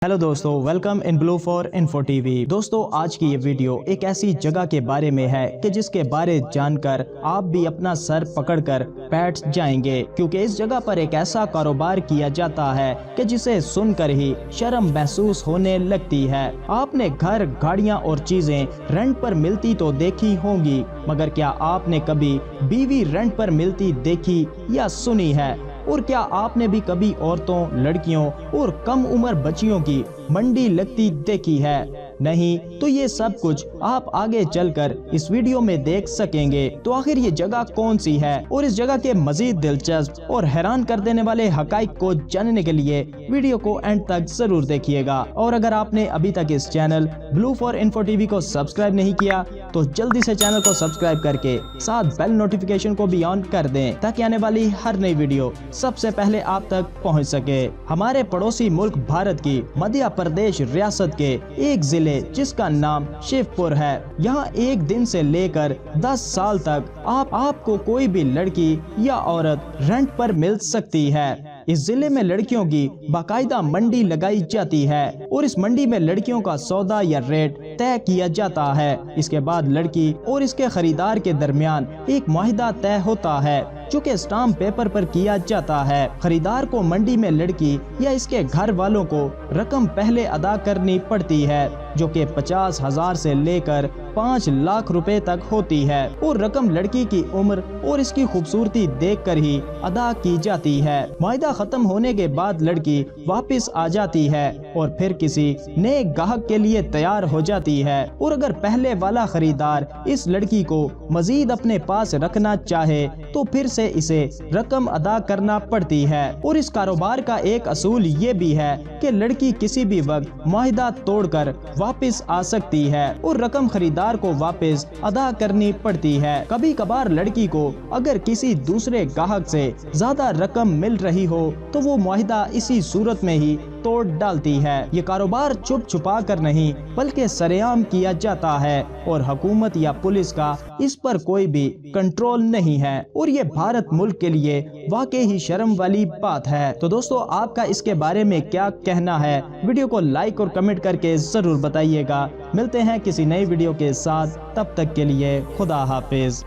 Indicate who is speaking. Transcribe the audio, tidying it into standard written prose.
Speaker 1: Hello दोस्तों, welcome in blue for info TV. दोस्तों, आज की ये वीडियो एक ऐसी जगह के बारे में है कि जिसके बारे जानकर आप भी अपना सर पकड़कर बैठ जाएंगे, क्योंकि इस जगह पर एक ऐसा कारोबार किया जाता है कि जिसे सुनकर ही शर्म महसूस होने लगती है। आपने घर, गाड़ियाँ और चीजें रेंट पर मिलती तो देखी होंगी, मगर क्या आपने कभी बीवी रेंट पर मिलती देखी या सुनी है? और क्या आपने भी कभी औरतों, लड़कियों और कम उम्र बच्चियों की मंडी लगती देखी है? नहीं तो ये सब कुछ आप आगे चलकर इस वीडियो में देख सकेंगे। तो आखिर ये जगह कौन सी है और इस जगह के मजीद दिलचस्प और हैरान कर देने वाले हकाइक को जानने के लिए वीडियो को एंड तक जरूर देखिएगा। और अगर आपने अभी तक इस channel blue for info TV को सब्सक्राइब नहीं किया तो जल्दी से चैनल को सब्सक्राइब करके साथ बेल नोटिफिकेशन को भी ऑन कर दें, ताकि आने वाली हर नई वीडियो सबसे पहले आप तक पहुंच सके। हमारे पड़ोसी मुल्क भारत की मध्य प्रदेश रियासत के एक जिले जिसका नाम शिवपुर है, यहाँ एक दिन से लेकर 10 साल तक आपको कोई भी लड़की या औरत रेंट पर मिल सकती है। इस जिले में लड़कियों की बाकायदा मंडी लगाई जाती है और इस मंडी में लड़कियों का सौदा या रेट तय किया जाता है। इसके बाद लड़की और इसके खरीदार के दरमियान एक मुआहिदा तय होता है, जो कि स्टाम्प पेपर पर किया जाता है। खरीदार को मंडी में लड़की या इसके घर वालों को रकम पहले अदा करनी पड़ती है, जो कि 50,000 से लेकर 5 लाख रुपए तक होती है, और रकम लड़की की उम्र और इसकी खूबसूरती देखकर ही अदा की जाती है। मुआहिदा खत्म होने के बाद लड़की वापस आ जाती है और फिर किसी नए गाहक के लिए तैयार हो जाती है। और अगर पहले वाला खरीदार इस लड़की को मजीद अपने पास रखना चाहे तो फिर से इसे रकम अदा करना पड़ती है। और इस कारोबार का एक असूल ये भी है कि लड़की किसी भी वक्त मुआहिदा तोड़कर वापस आ सकती है और रकम खरीदार को वापस अदा करनी पड़ती है। कभी कभार लड़की को अगर किसी दूसरे गाहक से ज्यादा रकम मिल रही हो तो वो मुआहिदा इसी सूरत में ही तोड़ डालती है। ये कारोबार छुप छुपा कर नहीं बल्कि सरेआम किया जाता है और हुकूमत या पुलिस का इस पर कोई भी कंट्रोल नहीं है, और ये भारत मुल्क के लिए वाकई ही शर्म वाली बात है। तो दोस्तों, आपका इसके बारे में क्या कहना है? वीडियो को लाइक और कमेंट करके जरूर बताइएगा। मिलते हैं किसी नई वीडियो के साथ, तब तक के लिए खुदा हाफिज।